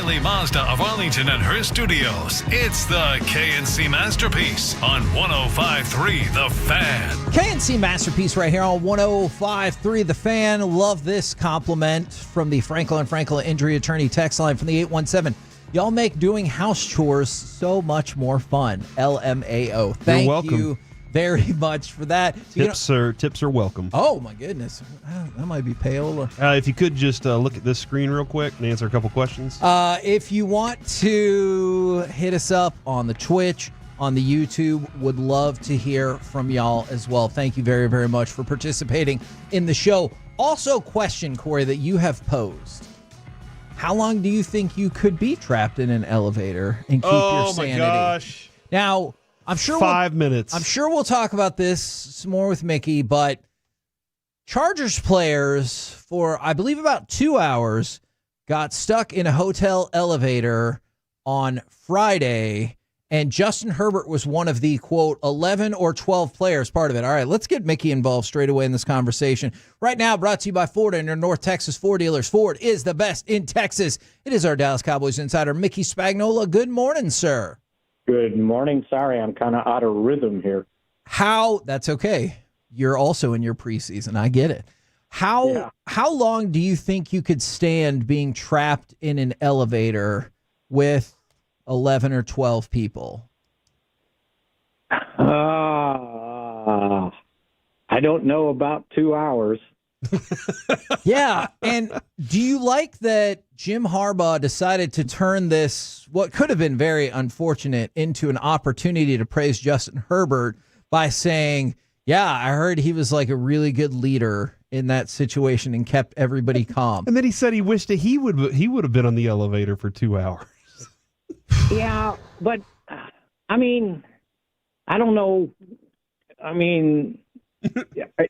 O'Reilly Mazda of Arlington and her studios. It's the KNC Masterpiece on 105.3 The Fan. KNC Masterpiece right here on 105.3 The Fan. Love this compliment from the Franklin Injury Attorney text line from the 817. Y'all make doing house chores so much more fun. LMAO. Thank you very much for that. Tips are welcome. Oh, my goodness. That might be pale. If you could just look at this screen real quick and answer a couple questions. If you want to hit us up on the Twitch, on the YouTube, would love to hear from y'all as well. Thank you very, very much for participating in the show. Also, question, Corey, that you have posed. How long do you think you could be trapped in an elevator and keep your sanity? Oh, my gosh. Now, I'm sure 5 minutes. I'm sure we'll talk about this some more with Mickey, but Chargers players for, I believe, about 2 hours got stuck in a hotel elevator on Friday, and Justin Herbert was one of the, quote, 11 or 12 players part of it. All right, let's get Mickey involved straight away in this conversation. Right now, brought to you by Ford and your North Texas Ford dealers. Ford is the best in Texas. It is our Dallas Cowboys insider, Mickey Spagnola. Good morning, sir. Good morning. Sorry, I'm kind of out of rhythm here. That's okay. You're also in your preseason. I get it. How long do you think you could stand being trapped in an elevator with 11 or 12 people? I don't know about 2 hours. Yeah, and do you like that Jim Harbaugh decided to turn this, what could have been very unfortunate, into an opportunity to praise Justin Herbert by saying, yeah, I heard he was like a really good leader in that situation and kept everybody calm. And then he said he wished that he would have been on the elevator for 2 hours. Yeah, but, I mean, I don't know. I mean,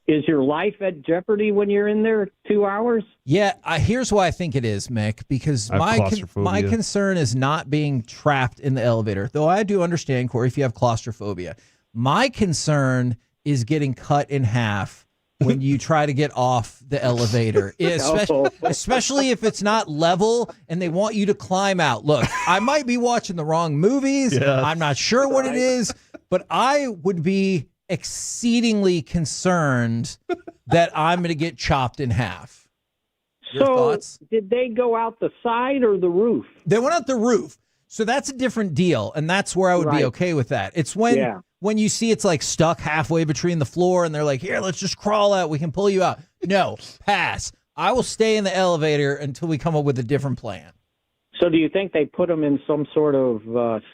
is your life at jeopardy when you're in there 2 hours? Yeah, here's why I think it is, Mick, because my concern is not being trapped in the elevator, though I do understand, Corey, if you have claustrophobia. My concern is getting cut in half when you try to get off the elevator, especially if it's not level and they want you to climb out. Look, I might be watching the wrong movies. Yeah. I'm not sure what it is, but I would be exceedingly concerned that I'm going to get chopped in half. Your thoughts? Did they go out the side or the roof? They went out the roof. So that's a different deal, and that's where I would be okay with that. It's when you see it's like stuck halfway between the floor and they're like, here, let's just crawl out. We can pull you out. No, pass. I will stay in the elevator until we come up with a different plan. So do you think they put him in some sort of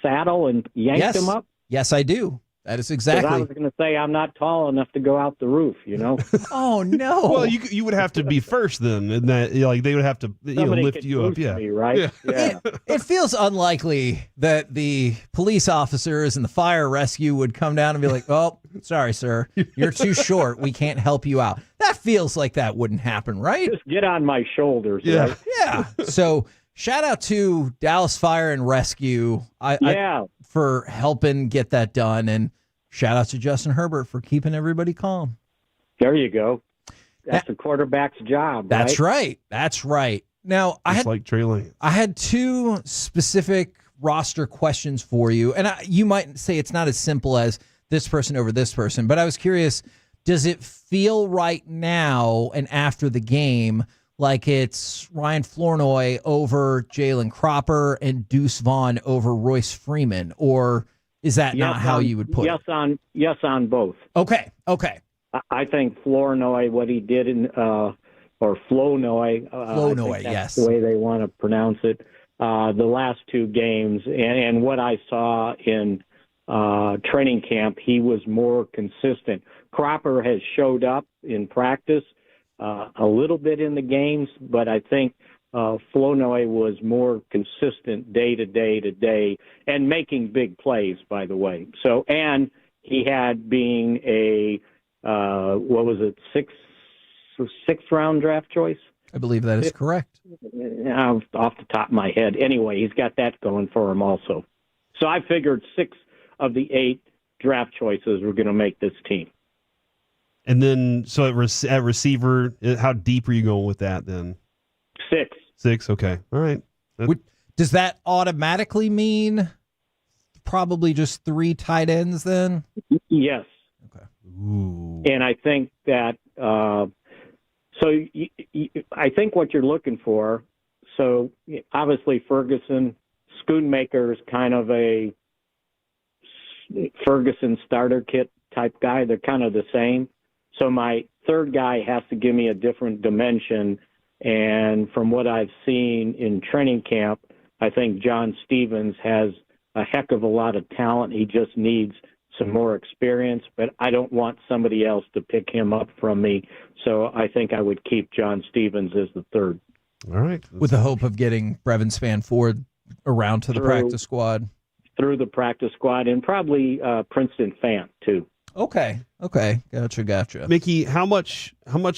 saddle and yanked him up? Yes, I do. That is exactly. I was going to say I'm not tall enough to go out the roof, you know. Oh no! Well, you would have to be first then, and that like they would have to lift you up. Yeah, me, right. Yeah. It feels unlikely that the police officers and the fire rescue would come down and be like, "Oh, sorry, sir, you're too short. We can't help you out." That feels like that wouldn't happen, right? Just get on my shoulders. Yeah, right? Yeah. So shout out to Dallas Fire and Rescue. For helping get that done, and shout out to Justin Herbert for keeping everybody calm. There you go. That's a quarterback's job. That's right. That's right. Now, like Trey Lance. I had two specific roster questions for you, and you might say it's not as simple as this person over this person, but I was curious, does it feel right now and after the game like it's Ryan Flournoy over Jalen Cropper and Deuce Vaughn over Royce Freeman, or is that not how you would put it? Yes on both. Okay. I think Flournoy, what he did or Flournoy, yes, the way they want to pronounce it, the last two games, and what I saw in training camp, he was more consistent. Cropper has showed up in practice a little bit in the games, but I think Flournoy was more consistent day to day and making big plays, by the way. So, and he had being a, sixth round draft choice? I believe that is correct. Off the top of my head. Anyway, he's got that going for him also. So I figured 6 of the 8 draft choices were going to make this team. And then, so at receiver, how deep are you going with that then? 6. 6, okay. All right. Does that automatically mean probably just 3 tight ends then? Yes. Okay. Ooh. And I think that I think what you're looking for. So obviously Ferguson, Schoonmaker is kind of a Ferguson starter kit type guy. They're kind of the same. So my third guy has to give me a different dimension. And from what I've seen in training camp, I think John Stevens has a heck of a lot of talent. He just needs some more experience, but I don't want somebody else to pick him up from me. So I think I would keep John Stevens as the third. All right. With the hope of getting Brevin Spann-Ford around to the practice squad. Through the practice squad, and probably Princeton Fant, too. Okay. Gotcha. Mickey, how much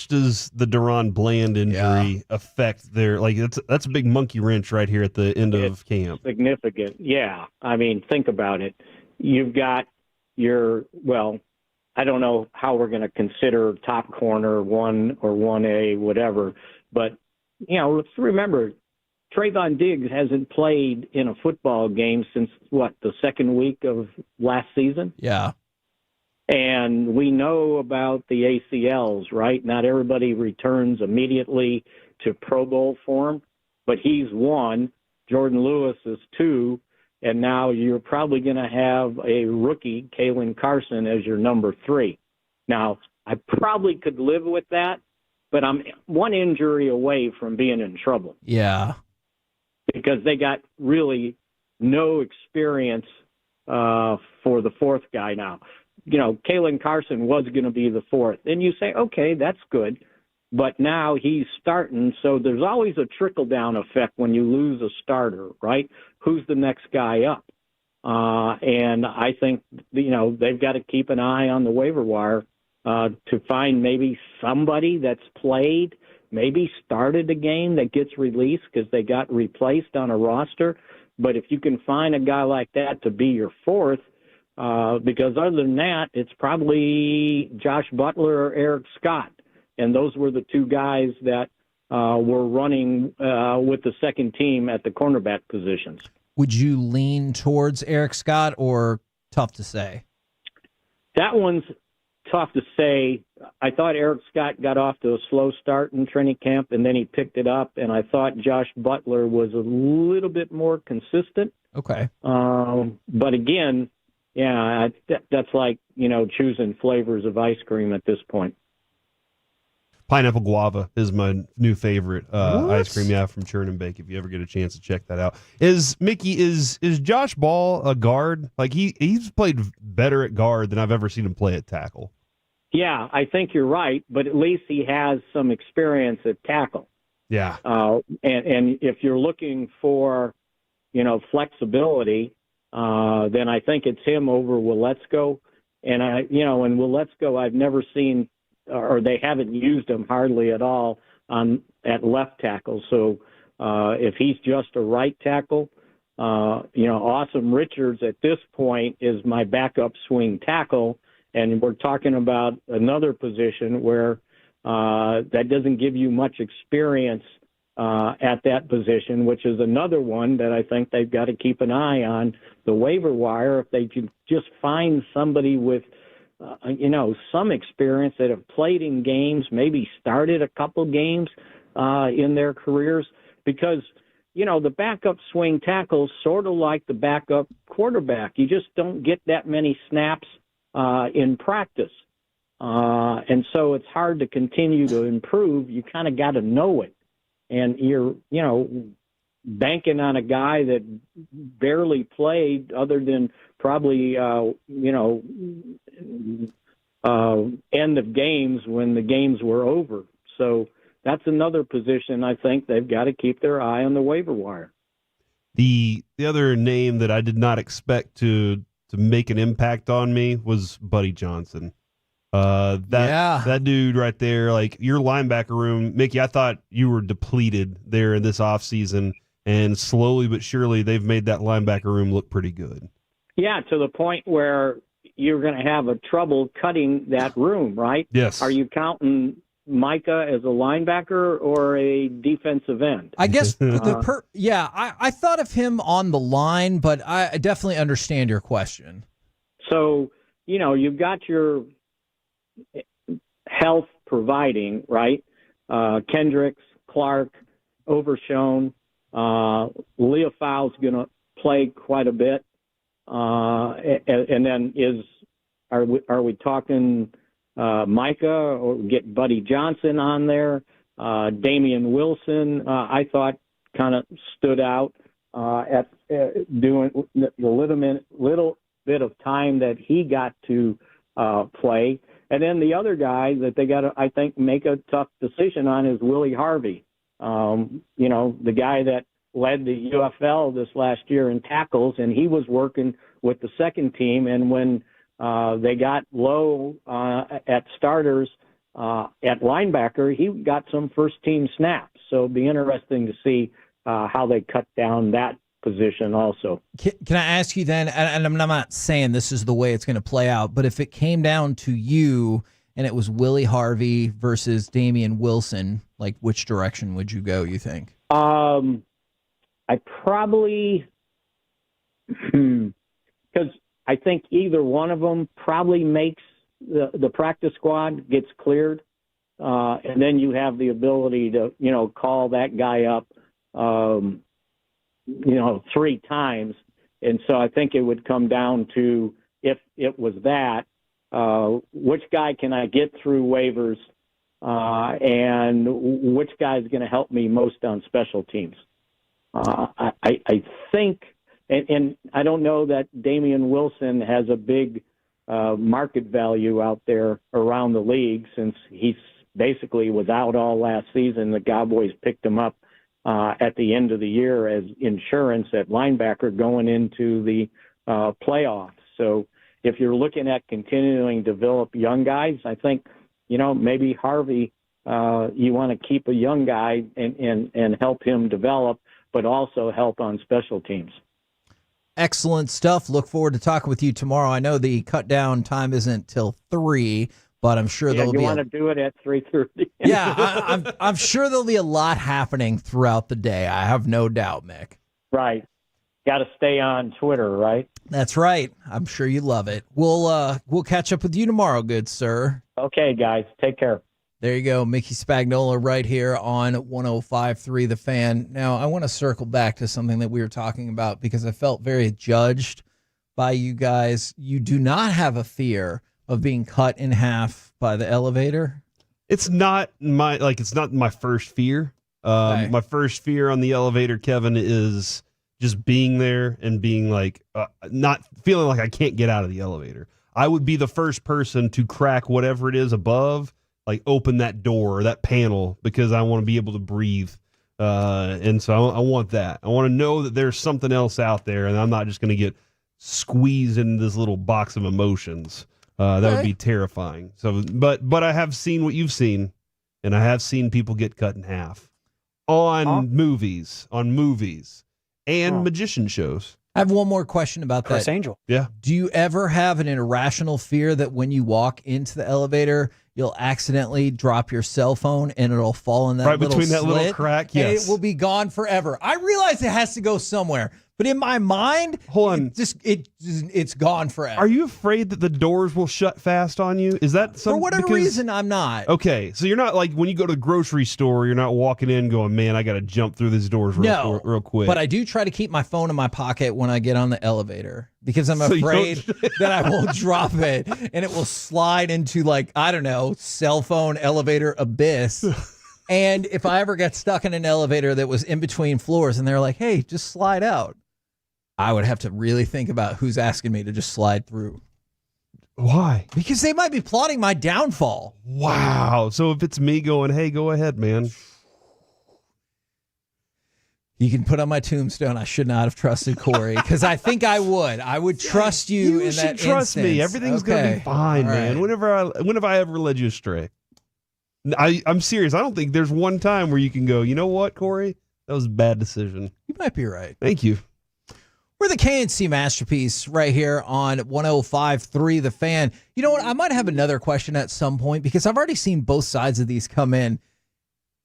does the Deron Bland injury affect their, like, that's a big monkey wrench right here at the end of camp? Significant, yeah. I mean, think about it. You've got I don't know how we're going to consider top corner 1 or 1A, whatever, but, let's remember, Trayvon Diggs hasn't played in a football game since, the second week of last season? Yeah. And we know about the ACLs, right? Not everybody returns immediately to Pro Bowl form, but he's 1. Jordan Lewis is 2. And now you're probably going to have a rookie, Kalen Carson, as your number 3. Now, I probably could live with that, but I'm 1 injury away from being in trouble. Yeah. Because they got really no experience for the 4th guy now. Kalen Carson was going to be the 4th. And you say, okay, that's good. But now he's starting, so there's always a trickle-down effect when you lose a starter, right? Who's the next guy up? And I think, they've got to keep an eye on the waiver wire to find maybe somebody that's played, maybe started a game that gets released because they got replaced on a roster. But if you can find a guy like that to be your 4th, because other than that, it's probably Josh Butler or Eric Scott. And those were the 2 guys that were running with the second team at the cornerback positions. Would you lean towards Eric Scott, or tough to say? That one's tough to say. I thought Eric Scott got off to a slow start in training camp, and then he picked it up. And I thought Josh Butler was a little bit more consistent. Okay. But again, that's like, choosing flavors of ice cream at this point. Pineapple guava is my new favorite ice cream. Yeah, from Churn and Bake. If you ever get a chance to check that out, is Josh Ball a guard? Like he's played better at guard than I've ever seen him play at tackle. Yeah, I think you're right, but at least he has some experience at tackle. Yeah, and if you're looking for, flexibility, then I think it's him over Waletzko. And in Waletzko, I've never seen. Or they haven't used him hardly at all at left tackle. So if he's just a right tackle, Awesome Richards at this point is my backup swing tackle, and we're talking about another position where that doesn't give you much experience at that position, which is another one that I think they've got to keep an eye on the waiver wire. If they can just find somebody with some experience that have played in games, maybe started a couple games in their careers, because, the backup swing tackle's sort of like the backup quarterback. You just don't get that many snaps in practice. And so it's hard to continue to improve. You kind of got to know it. And you're, banking on a guy that barely played other than probably, end of games when the games were over. So that's another position I think they've got to keep their eye on the waiver wire. The other name that I did not expect to make an impact on me was Buddy Johnson. That dude right there, like your linebacker room, Mickey, I thought you were depleted there in this offseason, and slowly but surely they've made that linebacker room look pretty good. Yeah, to the point where you're going to have a trouble cutting that room, right? Yes. Are you counting Micah as a linebacker or a defensive end? I guess I thought of him on the line, but I definitely understand your question. So, you've got your health providing, right? Kendricks, Clark, Overshone, Leofau's going to play quite a bit. And then are we talking Micah or get Buddy Johnson on there? Damian Wilson, I thought kind of stood out at doing the little bit of time that he got to play. And then the other guy that they got to, I think, make a tough decision on is Willie Harvey. The guy that led the UFL this last year in tackles, and he was working with the second team. And when they got low at starters at linebacker, he got some first-team snaps. So it'll be interesting to see how they cut down that position also. Can I ask you then, and I'm not saying this is the way it's going to play out, but if it came down to you and it was Willie Harvey versus Damian Wilson, like which direction would you go, you think? I probably, because I think either one of them probably makes the practice squad, gets cleared, and then you have the ability to, call that guy up, 3 times. And so I think it would come down to, if it was that, which guy can I get through waivers, and which guy is going to help me most on special teams. I think, and I don't know that Damian Wilson has a big market value out there around the league, since he's basically was out all last season. The Cowboys picked him up at the end of the year as insurance at linebacker going into the playoffs. So if you're looking at continuing to develop young guys, I think, maybe Harvey, you want to keep a young guy and help him develop, but also help on special teams. Excellent stuff. Look forward to talking with you tomorrow. I know the cut down time isn't till 3, but I'm sure there'll be. You want to do it at 3:30? Yeah, I'm sure there'll be a lot happening throughout the day. I have no doubt, Mick. Right. Got to stay on Twitter, right? That's right. I'm sure you love it. We'll catch up with you tomorrow, good sir. Okay, guys. Take care. There you go, Mickey Spagnola right here on 105.3 The Fan. Now, I want to circle back to something that we were talking about because I felt very judged by you guys. You do not have a fear of being cut in half by the elevator? It's not my first fear. Okay. My first fear on the elevator, Kevin, is just being there and being not feeling like I can't get out of the elevator. I would be the first person to crack whatever it is above, like open that door or that panel, because I want to be able to breathe. And so I want that. I want to know that there's something else out there and I'm not just going to get squeezed into this little box of emotions. That would be terrifying. So, but I have seen what you've seen, and I have seen people get cut in half on movies, and magician shows. I have one more question about Chris that. Angel. Yeah. Do you ever have an irrational fear that when you walk into the elevator, you'll accidentally drop your cell phone and it'll fall in that right little between that slit, little crack? and Yes. it will be gone forever? I realize it has to go somewhere, but in my mind, Hold on. it's gone forever. Are you afraid that the doors will shut fast on you? Is that For whatever reason, I'm not. Okay, so you're not like when you go to the grocery store, you're not walking in going, man, I got to jump through these doors real quick. But I do try to keep my phone in my pocket when I get on the elevator because I'm afraid that I will drop it and it will slide into cell phone elevator abyss. And if I ever get stuck in an elevator that was in between floors and they're like, hey, just slide out, I would have to really think about who's asking me to just slide through. Why? Because they might be plotting my downfall. Wow. So if it's me going, hey, go ahead, man. You can put on my tombstone, I should not have trusted Corey, because I think I would. I would trust you in that should trust me. instance. Everything's going to be fine, man. Right. When have I ever led you astray? I'm serious. I don't think there's one time where you can go, you know what, Corey? That was a bad decision. You might be right. Thank you. We're the KNC Masterpiece right here on 105.3 The Fan. You know what? I might have another question at some point because I've already seen both sides of these come in.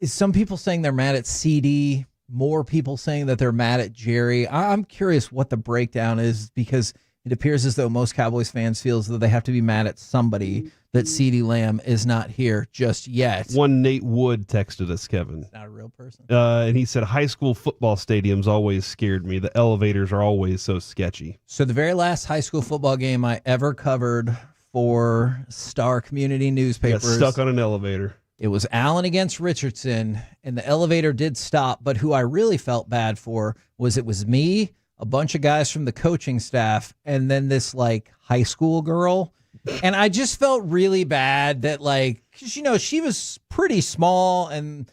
Is some people saying they're mad at CD, more people saying that they're mad at Jerry? I'm curious what the breakdown is because it appears as though most Cowboys fans feel as though they have to be mad at somebody that CeeDee Lamb is not here just yet. One Nate Wood texted us, Kevin. Not a real person. And he said, high school football stadiums always scared me. The elevators are always so sketchy. So the very last high school football game I ever covered for Star Community Newspapers. Got stuck on an elevator. It was Allen against Richardson, and the elevator did stop. But who I really felt bad for was it was me, a bunch of guys from the coaching staff, and then this like high school girl. And I just felt really bad that like, cause you know, she was pretty small and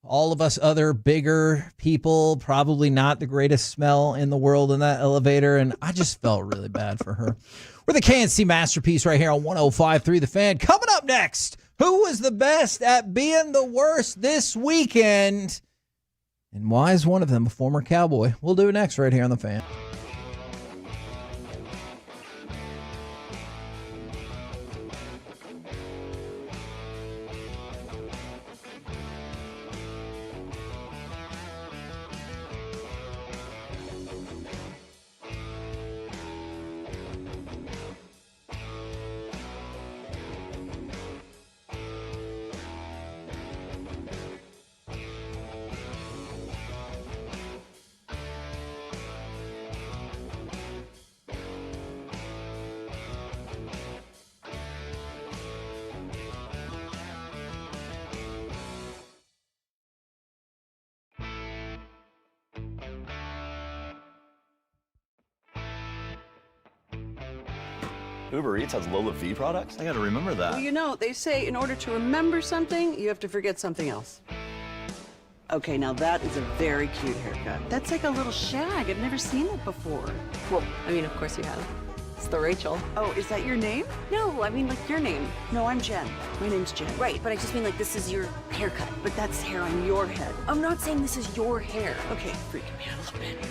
all of us other bigger people, probably not the greatest smell in the world in that elevator. And I just felt really bad for her. We're the KNC Masterpiece right here on 105.3 The Fan. Coming up next, who was the best at being the worst this weekend? And why is one of them a former Cowboy? We'll do it next right here on The Fan. Uber Eats has Lola V products? I gotta remember that. Well, you know, they say in order to remember something, you have to forget something else. Okay, now that is a very cute haircut. That's like a little shag. I've never seen it before. Well, I mean, of course you have. It's the Rachel. Oh, is that your name? No, I mean, like, your name. No, I'm Jen. My name's Jen. Right, but I just mean, like, this is your haircut. But that's hair on your head. I'm not saying this is your hair. Okay, freaking me out a little bit.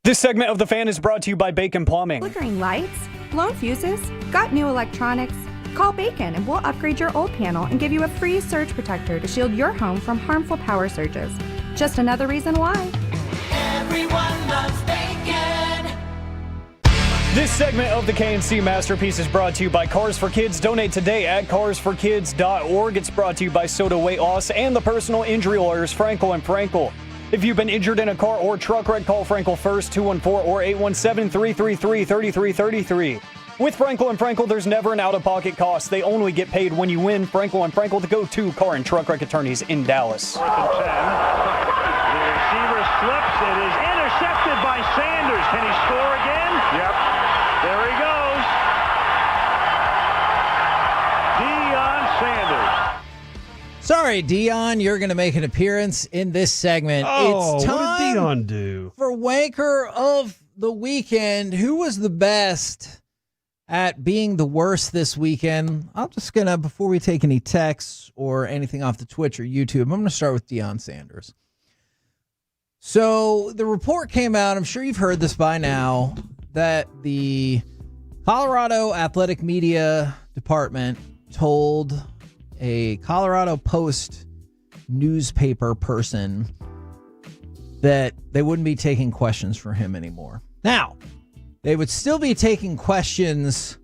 This segment of The Fan is brought to you by Bacon Plumbing. Flickering lights? Blown fuses? Got new electronics? Call Bacon and we'll upgrade your old panel and give you a free surge protector to shield your home from harmful power surges. Just another reason why. Everyone loves bacon. This segment of the KNC Masterpiece is brought to you by Cars for Kids. Donate today at carsforkids.org. It's brought to you by Soda Weight Loss and the personal injury lawyers Frankel & Frankel. If you've been injured in a car or truck wreck, call Frankel first, 214 or 817-333-3333. With Frankel & Frankel, there's never an out-of-pocket cost. They only get paid when you win. Frankel & Frankel, the go-to car and truck wreck attorneys in Dallas. 4th and 10. The receiver slips. It is intercepted by Sanders. Can he score again? Yep. There he goes. Deion Sanders. Sorry, Deion, you're going to make an appearance in this segment. Oh, it's time what did Deion do? For Wanker of the Weekend. Who was the best at being the worst this weekend? I'm just going to, before we take any texts or anything off the Twitch or YouTube, I'm going to start with Deion Sanders. So the report came out, I'm sure you've heard this by now, that the Colorado Athletic Media Department told a Colorado Post newspaper person that they wouldn't be taking questions for him anymore. Now, they would still be taking questions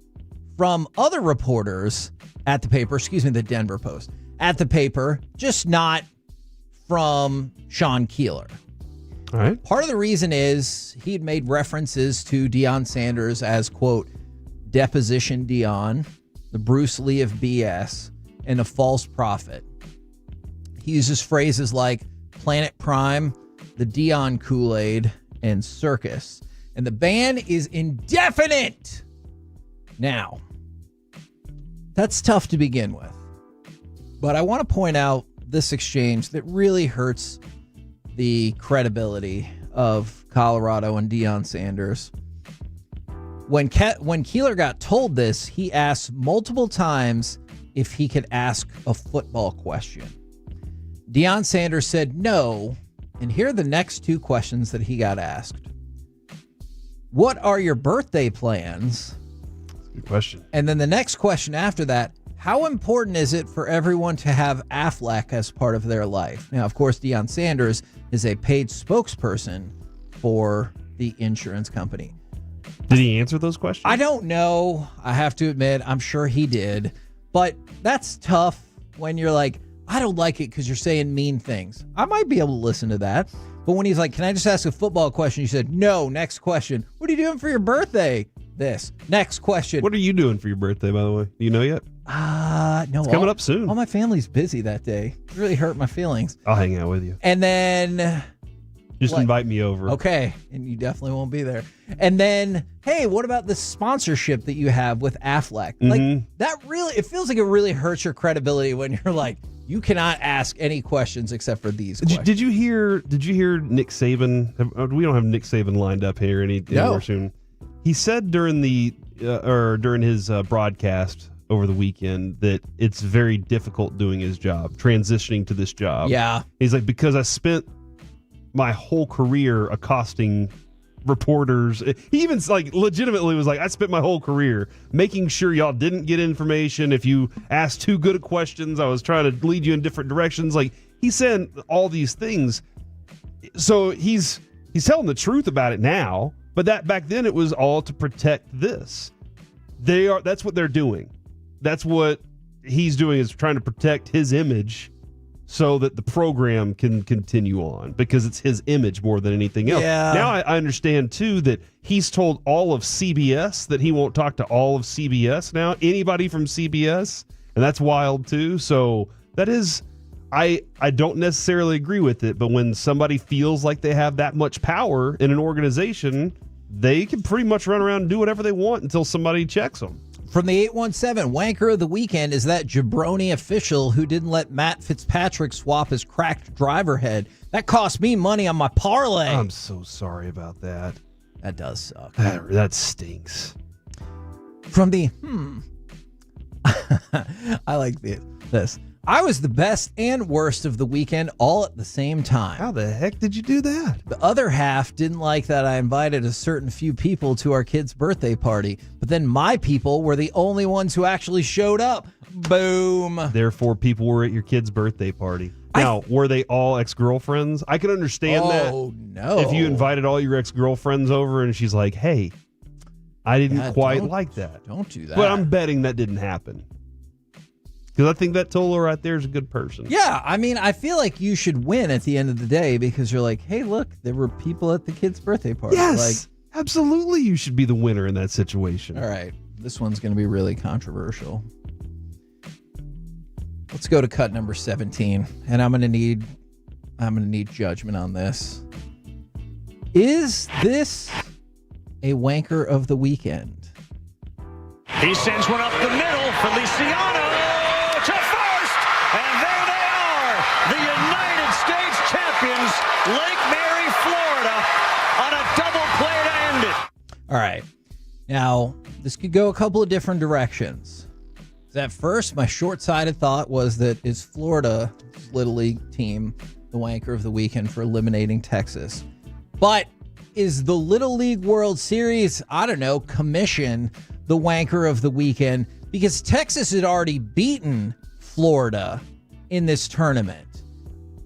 from other reporters at the paper, the Denver Post, at the paper, just not from Sean Keeler. All right. Part of the reason is he had made references to Deion Sanders as, quote, Deposition Deion, the Bruce Lee of BS, and a false prophet. He uses phrases like Planet Prime, the Deion Kool-Aid, and circus. And the ban is indefinite. Now, that's tough to begin with. But I want to point out this exchange that really hurts the credibility of Colorado and Deion Sanders. When Keeler got told this, he asked multiple times if he could ask a football question. Deion Sanders said no, and here are the next two questions that he got asked. What are your birthday plans? Good question. And then the next question after that, how important is it for everyone to have Affleck as part of their life? Now, of course, Deion Sanders is a paid spokesperson for the insurance company. Did he answer those questions? I don't know. I have to admit, I'm sure he did. But that's tough when you're like, I don't like it because you're saying mean things. I might be able to listen to that. But when he's like, can I just ask a football question? You said, no, next question. What are you doing for your birthday? This. Next question. What are you doing for your birthday, by the way? Do you know yet? No. It's coming up soon. All my family's busy that day. It really hurt my feelings. I'll hang out with you. And then... Just invite me over. Okay. And you definitely won't be there. And then, hey, what about the sponsorship that you have with Affleck? Mm-hmm. Like, that really, it feels like it really hurts your credibility when you're like, you cannot ask any questions except for these questions. Did you hear Nick Saban? We don't have Nick Saban lined up here anymore soon. He said during his broadcast over the weekend that it's very difficult doing his job, transitioning to this job. Yeah. He's like, because I spent my whole career accosting reporters. He even like legitimately was like, I spent my whole career making sure y'all didn't get information. If you asked too good of questions, I was trying to lead you in different directions. Like, he said all these things. So he's telling the truth about it now, but that back then it was all to protect this. That's what they're doing. That's what he's doing, is trying to protect his image so that the program can continue on, because it's his image more than anything else. Yeah. Now I understand, too, that he's told all of CBS that he won't talk to all of CBS now, anybody from CBS, and that's wild, too. So that is, I don't necessarily agree with it, but when somebody feels like they have that much power in an organization, they can pretty much run around and do whatever they want until somebody checks them. From the 817, Wanker of the Weekend is that jabroni official who didn't let Matt Fitzpatrick swap his cracked driver head. That cost me money on my parlay. I'm so sorry about that. That does suck. That stinks. From the I like this. I was the best and worst of the weekend all at the same time. How the heck did you do that? The other half didn't like that I invited a certain few people to our kid's birthday party, but then my people were the only ones who actually showed up. Boom. Therefore, people were at your kid's birthday party. Now, were they all ex-girlfriends? I can understand that. Oh, no. If you invited all your ex-girlfriends over and she's like, hey, I didn't quite like that. Don't do that. But I'm betting that didn't happen. Because I think that Tola right there is a good person. Yeah, I mean, I feel like you should win at the end of the day because you're like, hey, look, there were people at the kid's birthday party. Yes, absolutely you should be the winner in that situation. All right, this one's going to be really controversial. Let's go to cut number 17, and I'm going to need judgment on this. Is this a wanker of the weekend? He sends one up the middle. Feliciano to first. And there they are. The United States champions, Lake Mary, Florida, on a double play to end it. All right. Now, this could go a couple of different directions. At first, my short-sighted thought was that is Florida's Little League team the wanker of the weekend for eliminating Texas. But is the Little League World Series, I don't know, commission the wanker of the weekend? Because Texas had already beaten Florida in this tournament.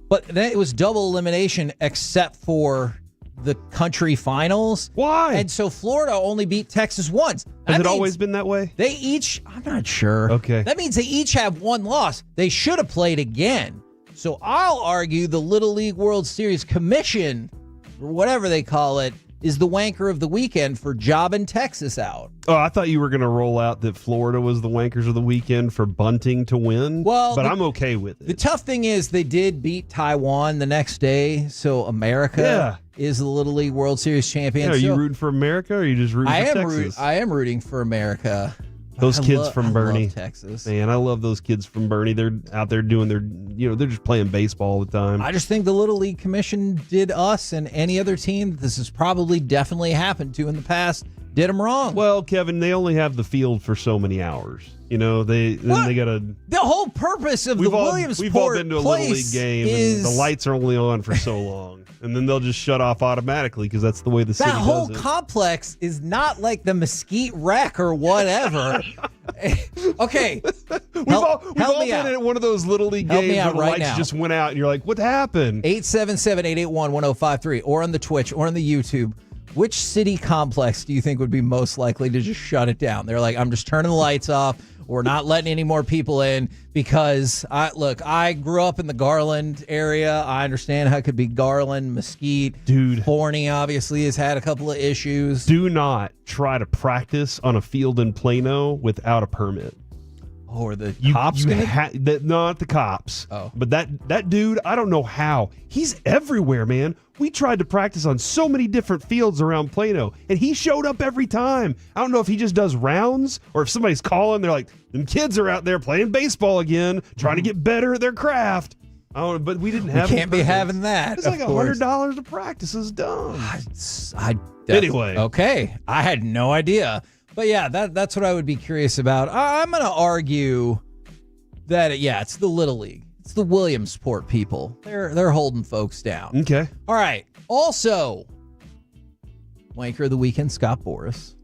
But then it was double elimination except for the country finals. Why? And so Florida only beat Texas once. Has it always been that way? They each, I'm not sure. Okay. That means they each have one loss. They should have played again. So I'll argue the Little League World Series Commission, or whatever they call it, is the wanker of the weekend for jobbing Texas out. Oh, I thought you were going to roll out that Florida was the wankers of the weekend for bunting to win. Well, but I'm okay with it. The tough thing is they did beat Taiwan the next day, so America is the Little League World Series champion. Yeah, are you rooting for America, or are you just rooting for Texas? I am rooting for America. Those kids from Bernie, love Texas. Man, I love those kids from Bernie. They're out there doing their, they're just playing baseball all the time. I just think the Little League Commission did us and any other team that this has probably definitely happened to in the past did them wrong. Well, Kevin, they only have the field for so many hours. They got to. The whole purpose of the Williamsport We've all been to a Little League game, and the lights are only on for so long, and then they'll just shut off automatically because that's the way the city does it. That whole complex is not like the Mesquite Wreck or whatever. Okay, we've all been at one of those Little League games where the lights just went out, and you're like, "What happened?" 877-881-1053, or on the Twitch, or on the YouTube. Which city complex do you think would be most likely to just shut it down? They're like, I'm just turning the lights off. We're not letting any more people in because I grew up in the Garland area. I understand how it could be Garland, Mesquite. Dude. Forney obviously has had a couple of issues. Do not try to practice on a field in Plano without a permit. Oh, are the cops? Not the cops. Oh. But that dude, I don't know how. He's everywhere, man. We tried to practice on so many different fields around Plano, and he showed up every time. I don't know if he just does rounds or if somebody's calling. They're like, them kids are out there playing baseball again, trying to get better at their craft. But we didn't have. We can't be having that. It's like $100 to practice is dumb. Anyway. Okay. I had no idea. But yeah, that's what I would be curious about. I'm going to argue that, it's the Little League. It's the Williamsport people. They're holding folks down. Okay. All right. Also, wanker of the weekend, Scott Boras.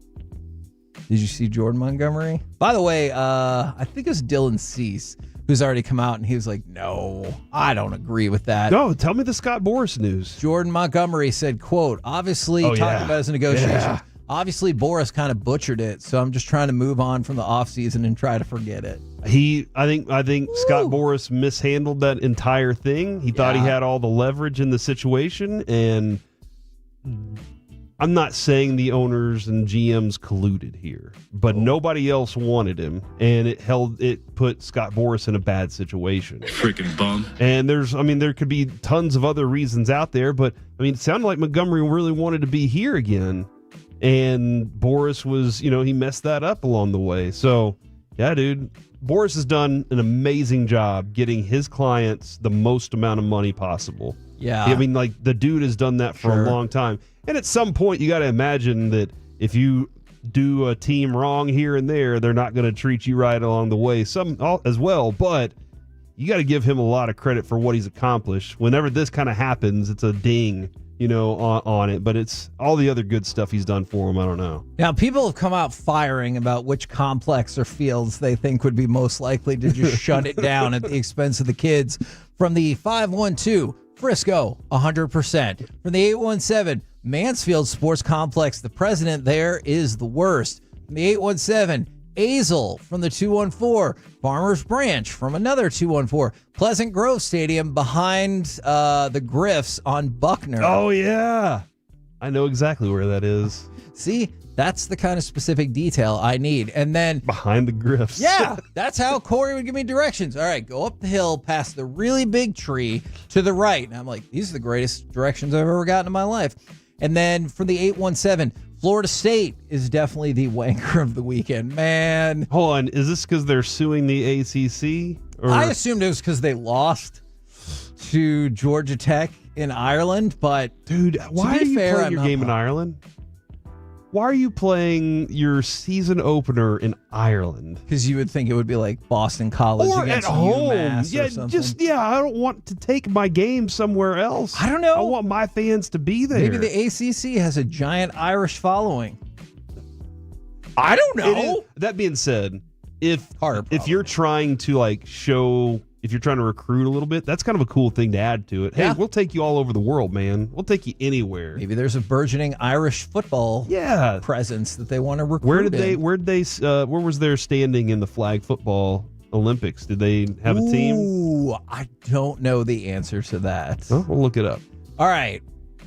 Did you see Jordan Montgomery? By the way, I think it was Dylan Cease who's already come out and he was like, no, I don't agree with that. No, tell me the Scott Boras news. Jordan Montgomery said, quote, obviously talking about his negotiation. Yeah. Obviously, Boras kind of butchered it, so I'm just trying to move on from the offseason and try to forget it. I think Scott Boras mishandled that entire thing. He thought he had all the leverage in the situation, and I'm not saying the owners and GMs colluded here, but nobody else wanted him, and it put Scott Boras in a bad situation. Freaking bum. And there could be tons of other reasons out there, but it sounded like Montgomery really wanted to be here again. And Boras was, he messed that up along the way. So, yeah, dude, Boras has done an amazing job getting his clients the most amount of money possible. Yeah. The dude has done that for a long time. And at some point, you got to imagine that if you do a team wrong here and there, they're not going to treat you right along the way as well. But you got to give him a lot of credit for what he's accomplished. Whenever this kind of happens, it's a ding, on it. But it's all the other good stuff he's done for him. I don't know. Now, people have come out firing about which complex or fields they think would be most likely to just shut it down at the expense of the kids. From the 512, Frisco, 100%. From the 817, Mansfield Sports Complex, the president there is the worst. From the 817, Azle from the 214, Farmers Branch from another 214, Pleasant Grove Stadium behind the Griffs on Buckner. Oh, yeah. I know exactly where that is. See, that's the kind of specific detail I need. And then behind the Griffs. Yeah, that's how Corey would give me directions. All right, go up the hill past the really big tree to the right. And I'm like, these are the greatest directions I've ever gotten in my life. And then from the 817, Florida State is definitely the wanker of the weekend. Man. Hold on. Is this because they're suing the ACC? Or? I assumed it was because they lost to Georgia Tech in Ireland. But, dude, why are you playing your game in Ireland? Why are you playing your season opener in Ireland? Because you would think it would be like Boston College or against at home. UMass or something. I don't want to take my game somewhere else. I don't know. I want my fans to be there. Maybe the ACC has a giant Irish following. I don't know. That being said, if you're trying to if you're trying to recruit a little bit, that's kind of a cool thing to add to it. Yeah. Hey, we'll take you all over the world, man. We'll take you anywhere. Maybe there's a burgeoning Irish football presence that they want to recruit. Where was their standing in the flag football Olympics? Did they have a team? Ooh, I don't know the answer to that. Oh, we'll look it up. All right.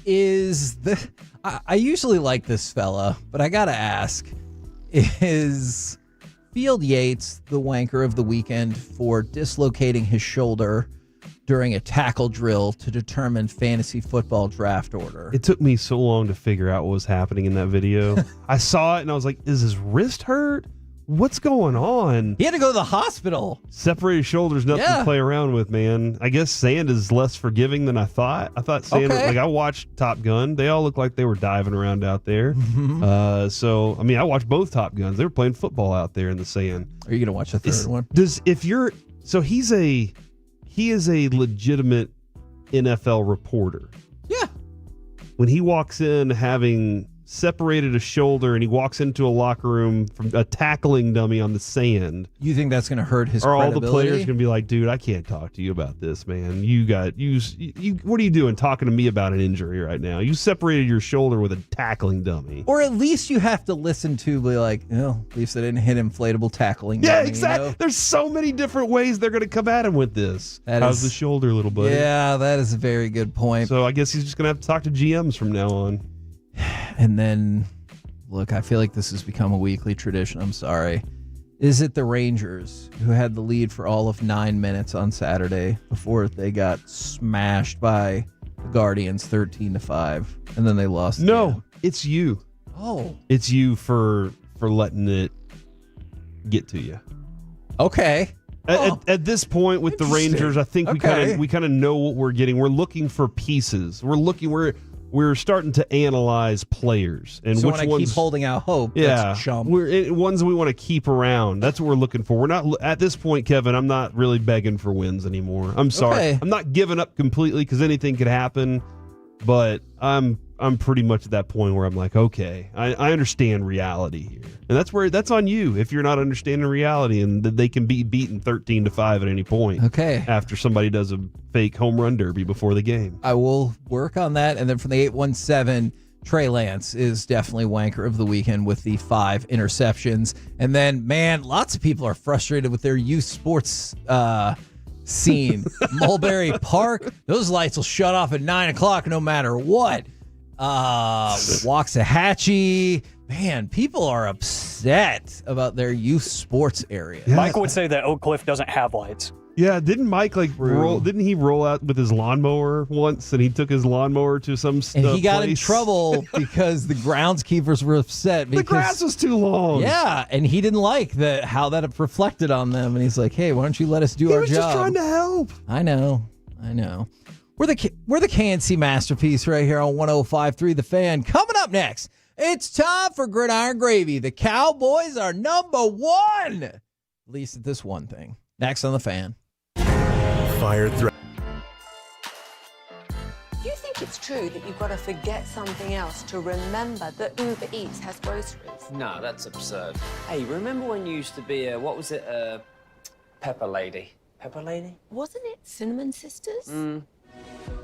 I usually like this fella, but I got to ask, is Field Yates the wanker of the weekend for dislocating his shoulder during a tackle drill to determine fantasy football draft order? It took me so long to figure out what was happening in that video. I saw it and I was like, is his wrist hurt? What's going on? He had to go to the hospital. Separated shoulders, nothing to play around with, man. I guess sand is less forgiving than I thought. I thought sand, I watched Top Gun. They all looked like they were diving around out there. Mm-hmm. I watched both Top Guns. They were playing football out there in the sand. Are you going to watch the third one? He is a legitimate NFL reporter. Yeah. When he walks in having separated a shoulder and he walks into a locker room from a tackling dummy on the sand. You think that's going to hurt his credibility? credibility? All the players going to be like, dude, I can't talk to you about this, man. You what are you doing talking to me about an injury right now? You separated your shoulder with a tackling dummy. Or at least you have to listen to be like, at least they didn't hit inflatable tackling dummy. Yeah, exactly. There's so many different ways they're going to come at him with this. How's the shoulder, little buddy? Yeah, that is a very good point. So I guess he's just going to have to talk to GMs from now on. And then, look, I feel like this has become a weekly tradition. I'm sorry. Is it the Rangers who had the lead for all of 9 minutes on Saturday before they got smashed by the Guardians 13-5, and then they lost? No, it's you. Oh, it's you for letting it get to you. Okay. At this point with the Rangers, I think we kind of know what we're getting. We're looking for pieces. We're starting to analyze players and so which when I keep holding out hope. That's chump. We're ones we want to keep around. That's what we're looking for. We're not at this point, Kevin. I'm not really begging for wins anymore. I'm sorry. Okay. I'm not giving up completely because anything could happen. But I'm pretty much at that point where I'm like, okay, I understand reality here, and that's on you if you're not understanding reality and that they can be beaten 13-5 at any point. Okay. After somebody does a fake home run derby before the game, I will work on that. And then from the 817, Trey Lance is definitely wanker of the weekend with the 5 interceptions. And then, man, lots of people are frustrated with their youth sports scene. Mulberry Park, those lights will shut off at 9 o'clock no matter what. Waxahachie, man, people are upset about their youth sports area. Yeah. Mike would say that Oak Cliff doesn't have lights. Yeah, didn't Mike didn't he roll out with his lawnmower once and he took his lawnmower to some and he got in trouble because the groundskeepers were upset because the grass was too long. Yeah, and he didn't like how that reflected on them, and he's like, "Hey, why don't you let us do our job?" He was just trying to help. I know. We're the KNC masterpiece right here on 105.3 The Fan. Coming up next, it's time for Gridiron Gravy. The Cowboys are number 1, at least at this one thing. Next on The Fan. fire threat. Do you think it's true that you've got to forget something else to remember that Uber Eats has groceries? No, that's absurd. Hey, remember when you used to be a, what was it, Pepper Lady? Pepper Lady? Wasn't it Cinnamon Sisters?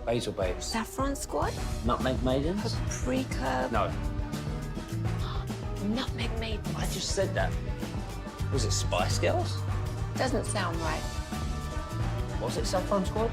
Basil Babes. Saffron Squad? Nutmeg Maidens? Paprika? No. Nutmeg Maidens. I just said that. Was it Spice Girls? Doesn't sound right. Was it Saffron Squad?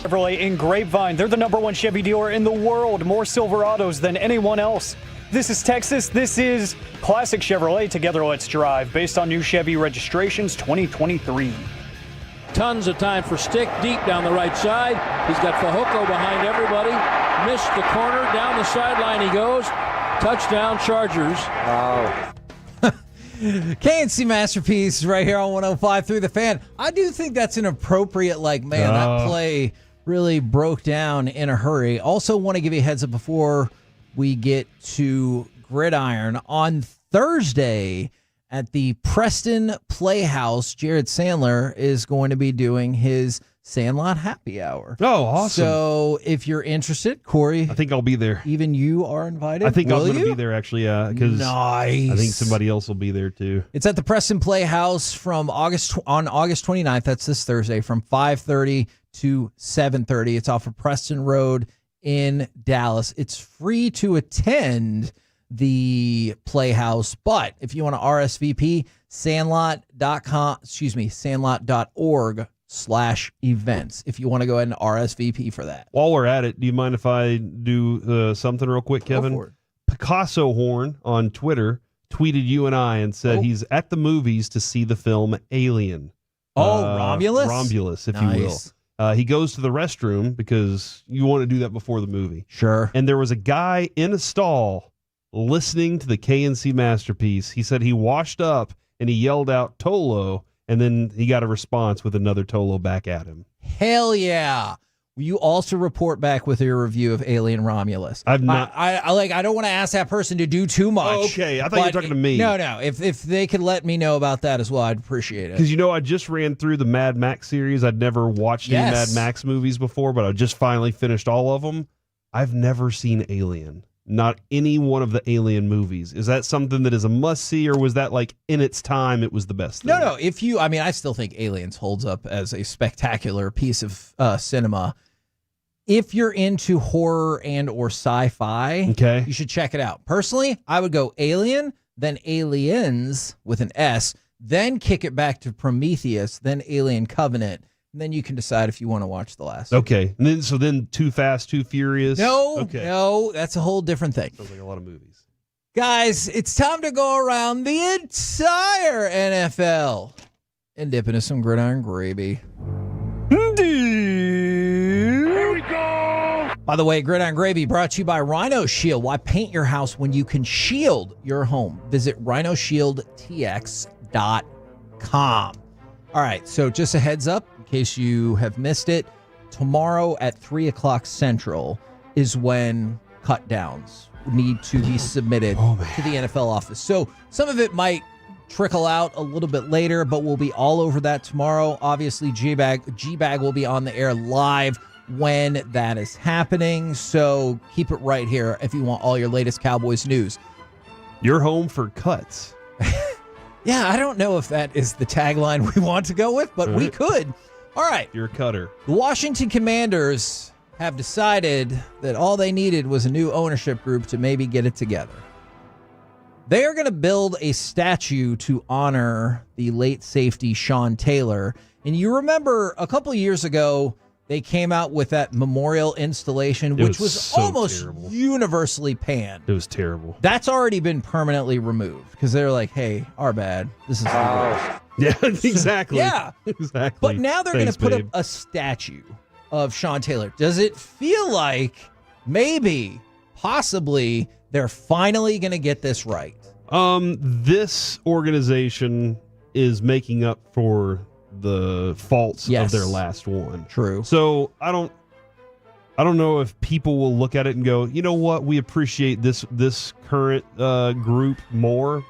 Chevrolet in Grapevine. They're the #1 Chevy dealer in the world. More Silverados than anyone else. This is Texas. This is Classic Chevrolet. Together, let's drive. Based on new Chevy registrations 2023. Tons of time for Stick deep down the right side. He's got Fajoko behind everybody. Missed the corner. Down the sideline he goes. Touchdown Chargers. Wow. KNC Masterpiece right here on 105 through the Fan. I do think that's an appropriate, that play really broke down in a hurry. Also want to give you a heads up before we get to Gridiron. On Thursday at the Preston Playhouse, Jared Sandler is going to be doing his Sandlot Happy Hour. Oh, awesome. So if you're interested, Corey. I think I'll be there. Even you are invited? I think I'm going to be there, actually, because nice. I think somebody else will be there, too. It's at the Preston Playhouse on August 29th. That's this Thursday from 5:30 to 7:30. It's off of Preston Road in Dallas. It's free to attend the Playhouse, but if you want to RSVP, sandlot.org/events if you want to go ahead and RSVP for that. While we're at it, do you mind if I do something real quick, Kevin? Go for it. Picasso Horn on Twitter tweeted you and I and said he's at the movies to see the film Alien. Romulus? Romulus, if Nice. you will. He goes to the restroom because you want to do that before the movie. Sure. And there was a guy in a stall listening to the KNC Masterpiece. He said he washed up and he yelled out Tolo, and then he got a response with another Tolo back at him. Hell yeah. Will you also report back with your review of Alien Romulus? I've not. I don't want to ask that person to do too much. Oh, okay, I thought you were talking to me. No. If they could let me know about that as well, I'd appreciate it. Because, I just ran through the Mad Max series. I'd never watched any Mad Max movies before, but I just finally finished all of them. I've never seen Alien. Not any one of the Alien movies. Is that something that is a must-see, or was that, in its time, it was the best thing? No. I still think Aliens holds up as a spectacular piece of cinema. If you're into horror and or sci-fi, okay, you should check it out. Personally, I would go Alien, then Aliens with an S, then kick it back to Prometheus, then Alien Covenant. And then you can decide if you want to watch the last. Okay. And then Too Fast, Too Furious. No, that's a whole different thing. Sounds like a lot of movies. Guys, it's time to go around the entire NFL and dip into some gridiron gravy. Here we go. By the way, Gridiron Gravy brought to you by Rhino Shield. Why paint your house when you can shield your home? Visit rhinoshieldtx.com. All right, so just a heads up, in case you have missed it, tomorrow at 3 o'clock Central is when cut downs need to be submitted to the NFL office. So some of it might trickle out a little bit later, but we'll be all over that tomorrow. Obviously, G-Bag will be on the air live when that is happening. So keep it right here if you want all your latest Cowboys news. You're home for cuts. Yeah, I don't know if that is the tagline we want to go with, but we could. All right. You're a cutter. The Washington Commanders have decided that all they needed was a new ownership group to maybe get it together. They are going to build a statue to honor the late safety Sean Taylor. And you remember a couple of years ago, they came out with that memorial installation, which was so almost terrible. Universally panned. It was terrible. That's already been permanently removed because they're like, hey, our bad. This is Yeah, exactly. Yeah. Exactly. But now they're going to put up a statue of Sean Taylor. Does it feel like maybe, possibly, they're finally going to get this right? This organization is making up for the faults of their last one. True. So I don't know if people will look at it and go, you know what, we appreciate this current group more,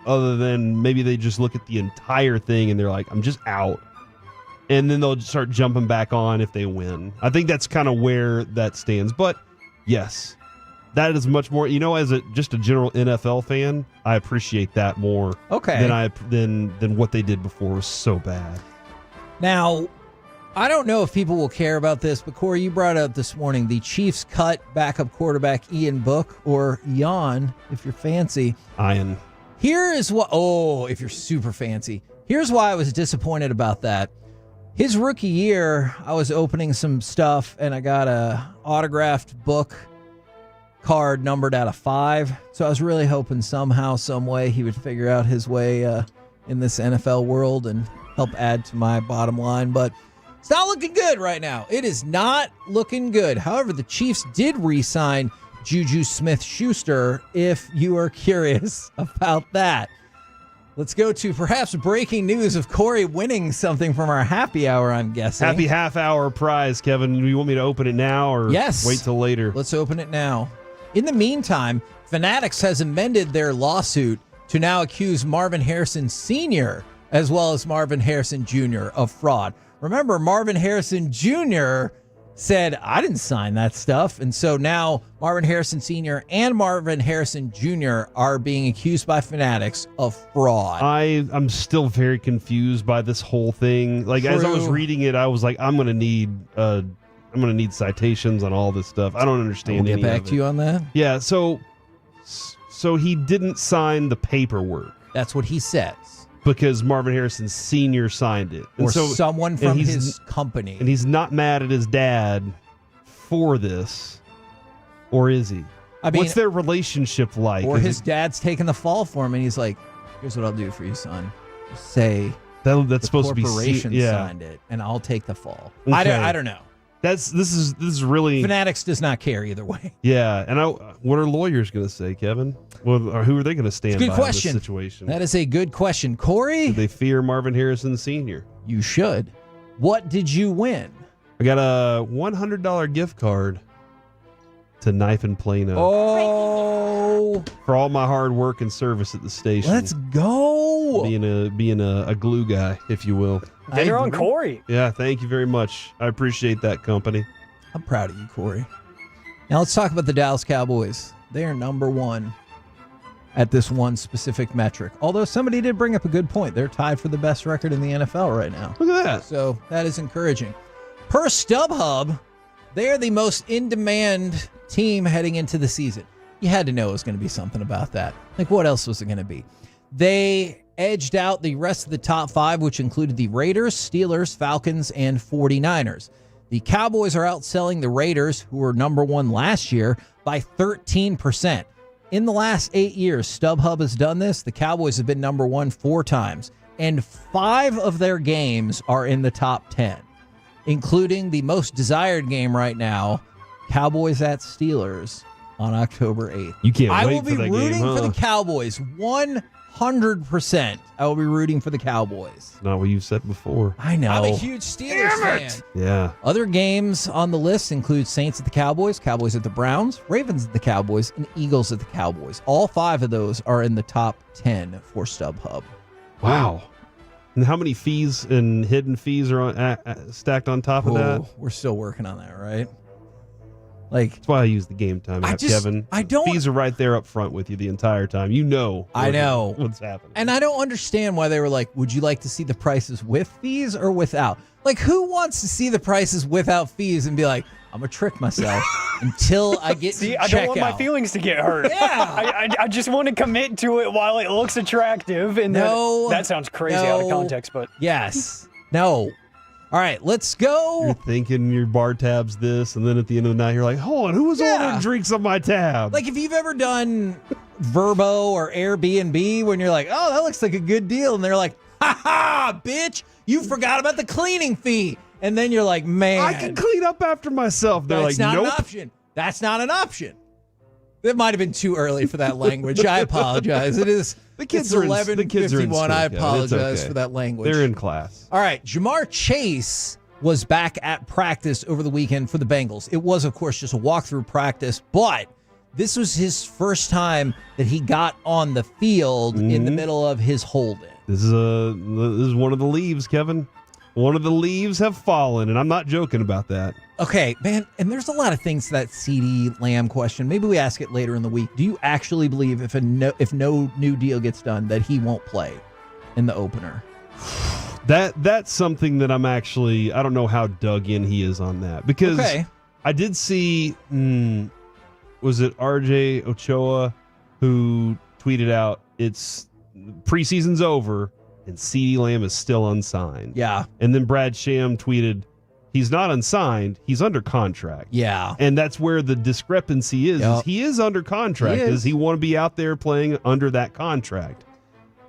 other than maybe they just look at the entire thing and they're like, I'm just out. And then they'll start jumping back on if they win. I think that's kind of where that stands. But yes, that is much more, as just a general NFL fan, I appreciate that more. Okay. Than what they did before was so bad. Now, I don't know if people will care about this, but Corey, you brought up this morning the Chiefs cut backup quarterback Ian Book, or Jan, if you're fancy. Ian. Here is what, if you're super fancy. Here's why I was disappointed about that. His rookie year, I was opening some stuff, and I got a autographed book card numbered out of 5. So I was really hoping somehow, some way, he would figure out his way in this NFL world and help add to my bottom line. But it's not looking good right now. It is not looking good. However, the Chiefs did re-sign Juju Smith-Schuster, if you are curious about that. Let's go to perhaps breaking news of Corey winning something from our happy hour, I'm guessing. Happy half-hour prize, Kevin. Do you want me to open it now or wait till later? Let's open it now. In the meantime, Fanatics has amended their lawsuit to now accuse Marvin Harrison Sr. as well as Marvin Harrison Jr. of fraud. Remember, Marvin Harrison Jr. said, I didn't sign that stuff. And so now Marvin Harrison Sr. and Marvin Harrison Jr. are being accused by Fanatics of fraud. I'm still very confused by this whole thing. Like, as I was reading it, I was like, I'm gonna need citations on all this stuff. I don't understand any of it. We'll get back to you on that. Yeah, so he didn't sign the paperwork. That's what he says. Because Marvin Harrison Sr. signed it. Or someone from his company. And he's not mad at his dad for this. Or is he? I mean, what's their relationship like? Or his dad's taking the fall for him, and he's like, here's what I'll do for you, son. Just say that's supposed to be corporation signed it, and I'll take the fall. Okay. I don't know. This is really Fanatics does not care either way. Yeah, and what are lawyers going to say, Kevin? Well, or who are they going to stand by in this situation? That is a good question, Corey. Do they fear Marvin Harrison Sr.? You should. What did you win? I got a $100 gift card to Knife and Plano. Oh, for all my hard work and service at the station. Let's go. Being a glue guy, if you will. Dinner on Corey. Yeah, thank you very much. I appreciate that, company. I'm proud of you, Corey. Now let's talk about the Dallas Cowboys. They are number 1 at this one specific metric. Although somebody did bring up a good point. They're tied for the best record in the NFL right now. Look at that. So that is encouraging. Per StubHub, they are the most in-demand team heading into the season. You had to know it was going to be something about that. Like, what else was it going to be? They edged out the rest of the top 5, which included the Raiders, Steelers, Falcons, and 49ers. The Cowboys are outselling the Raiders, who were number 1 last year, by 13%. In the last 8 years, StubHub has done this. The Cowboys have been number 1 4 times, and 5 of their games are in the top 10, including the most desired game right now, Cowboys at Steelers, on October 8th. You can't I wait will be for that rooting game, huh? for the Cowboys 100%. I will be rooting for the Cowboys. Not what you've said before. I know. I'm a huge Steelers fan. Yeah. Other games on the list include Saints at the Cowboys, Cowboys at the Browns, Ravens at the Cowboys, and Eagles at the Cowboys. All 5 of those are in the top 10 for StubHub. Wow. And how many fees and hidden fees are stacked on top of that? We're still working on that, right? Like, that's why I use the Game Time app, Kevin. Fees are right there up front with you the entire time. You know. I know what's happening. And I don't understand why they were like, would you like to see the prices with fees or without? Like, who wants to see the prices without fees and be like, I'm going to trick myself until I get to I don't want checkout. my feelings to get hurt. Yeah. I just want to commit to it while it looks attractive. And that sounds crazy out of context, but. Yes. No. All right, let's go. You're thinking your bar tab's this, and then at the end of the night, you're like, hold on, who was ordering drinks on my tab? Like, if you've ever done Vrbo or Airbnb when you're like, oh, that looks like a good deal, and they're like, ha, bitch, you forgot about the cleaning fee. And then you're like, man. I can clean up after myself. They're That's like, not nope. an option. That's not an option. It might have been too early for that language. I apologize. It is. The kids it's are 11:51. I apologize for that language. They're in class. All right. Jamar Chase was back at practice over the weekend for the Bengals. It was, of course, just a walkthrough practice, but this was his first time that he got on the field in the middle of his hold-in. This is one of the leaves, Kevin. One of the leaves have fallen, and I'm not joking about that. Okay, man, and there's a lot of things to that CeeDee Lamb question. Maybe we ask it later in the week. Do you actually believe if no new deal gets done that he won't play in the opener? That's something that I don't know how dug in he is on that. Because I did see, was it RJ Ochoa who tweeted out, it's preseason's over, and CeeDee Lamb is still unsigned. Yeah. And then Brad Sham tweeted, he's not unsigned, he's under contract. Yeah. And that's where the discrepancy is. Yep. He is under contract. Does he want to be out there playing under that contract?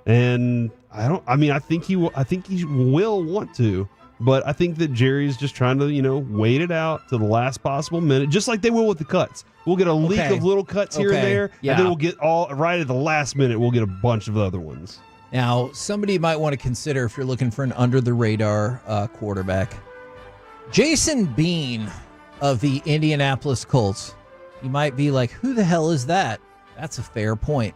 And I think he will want to, but I think that Jerry's just trying to, wait it out to the last possible minute, just like they will with the cuts. We'll get a leak of little cuts here and there, and then we'll get right at the last minute, we'll get a bunch of other ones. Now, somebody might want to consider if you're looking for an under-the-radar quarterback. Jason Bean of the Indianapolis Colts. You might be like, who the hell is that? That's a fair point.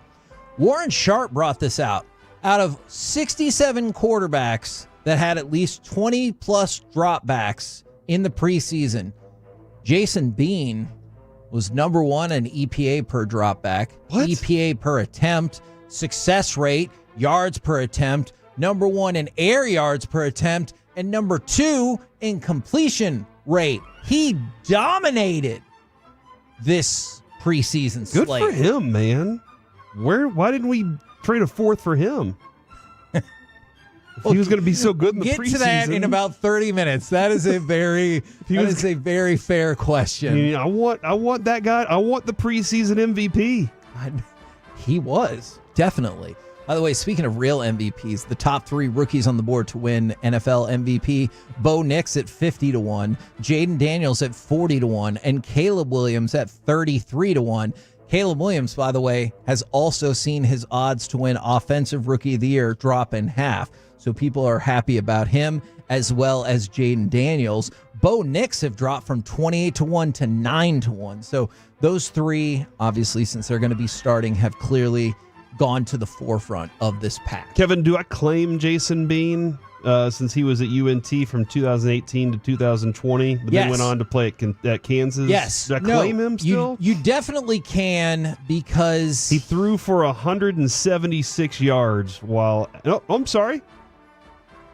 Warren Sharp brought this out. Out of 67 quarterbacks that had at least 20-plus dropbacks in the preseason, Jason Bean was number one in EPA per dropback, EPA per attempt, success rate, yards per attempt, number one in air yards per attempt, and number two in completion rate. He dominated this preseason slate. Good for him, man. Why didn't we trade a fourth for him? He was going to be so good in the preseason. Get to that in about 30 minutes. That is a very very fair question. I want that guy. I want the preseason MVP. He was, definitely. By the way, speaking of real MVPs, the top three rookies on the board to win NFL MVP, Bo Nix at 50-1, Jaden Daniels at 40-1, and Caleb Williams at 33-1. Caleb Williams, by the way, has also seen his odds to win Offensive Rookie of the Year drop in half. So people are happy about him, as well as Jaden Daniels. Bo Nix have dropped from 28-1 to 9-1. So those three, obviously, since they're going to be starting, have clearly gone to the forefront of this pack. Kevin, do I claim Jason Bean since he was at UNT from 2018 to 2020, but then went on to play at Kansas? Yes. Do I claim him still? You definitely can, because he threw for 176 yards while... No, I'm sorry.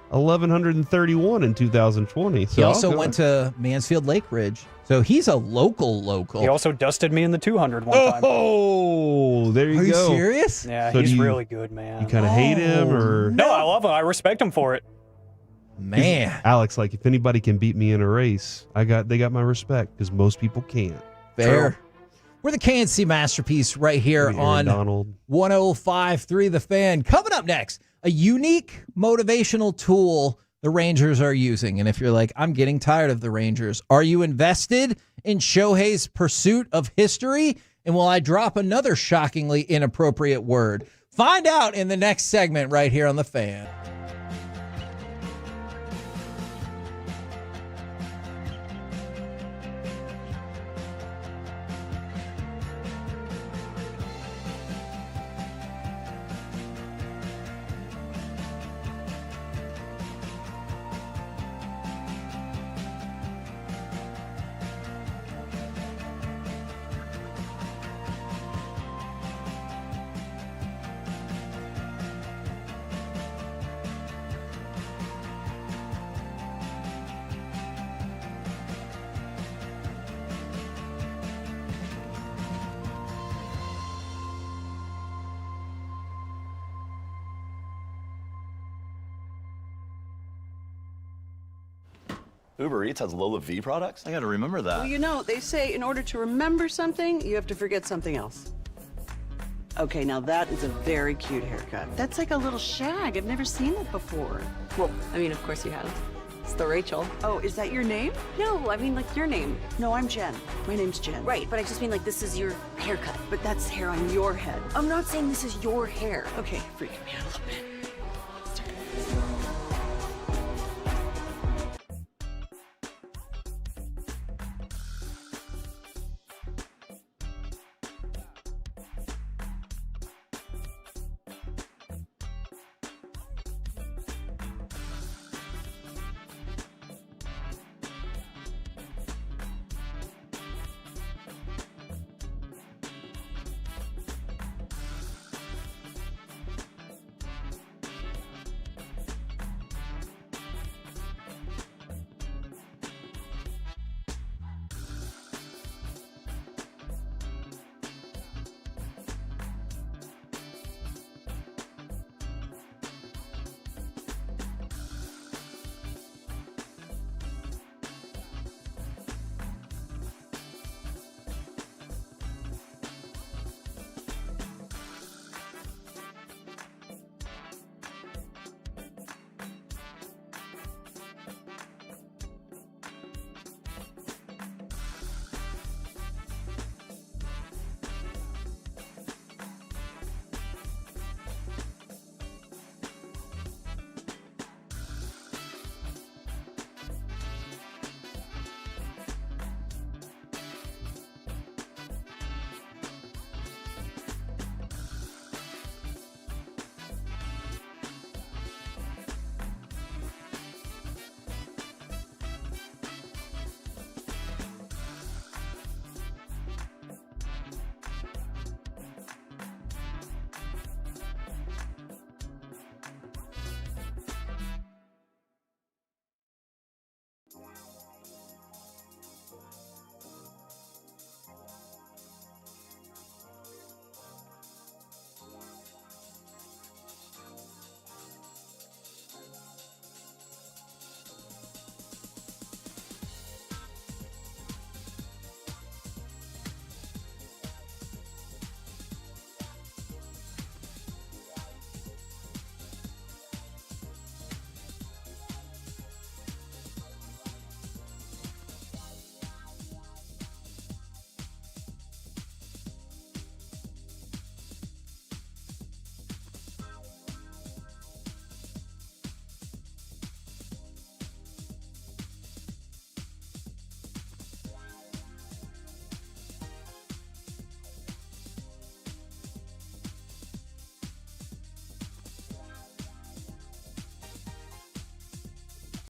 1,131 in 2020. So he also went to Mansfield Lake Ridge. So he's a local. He also dusted me in the 200 one time. Oh, there you go. Are you serious? Yeah, So he's really good, man. You kind of hate him, or No, I love him. I respect him for it. Man. Alex, like, if anybody can beat me in a race, they got my respect, because most people can't. Fair. We're the KNC Masterpiece right here on 105.3 The Fan. Coming up next, a unique motivational tool the Rangers are using. And if you're like, I'm getting tired of the Rangers, are you invested in Shohei's pursuit of history? And will I drop another shockingly inappropriate word? Find out in the next segment right here on The Fan. Uber Eats has Lola V products? I gotta remember that. Well, they say in order to remember something, you have to forget something else. Okay, now that is a very cute haircut. That's like a little shag. I've never seen it before. Well, of course you have. It's the Rachel. Oh, is that your name? No, like your name. No, I'm Jen. My name's Jen. Right, but I just mean like this is your haircut. But that's hair on your head. I'm not saying this is your hair. Okay, freaking me out a little bit.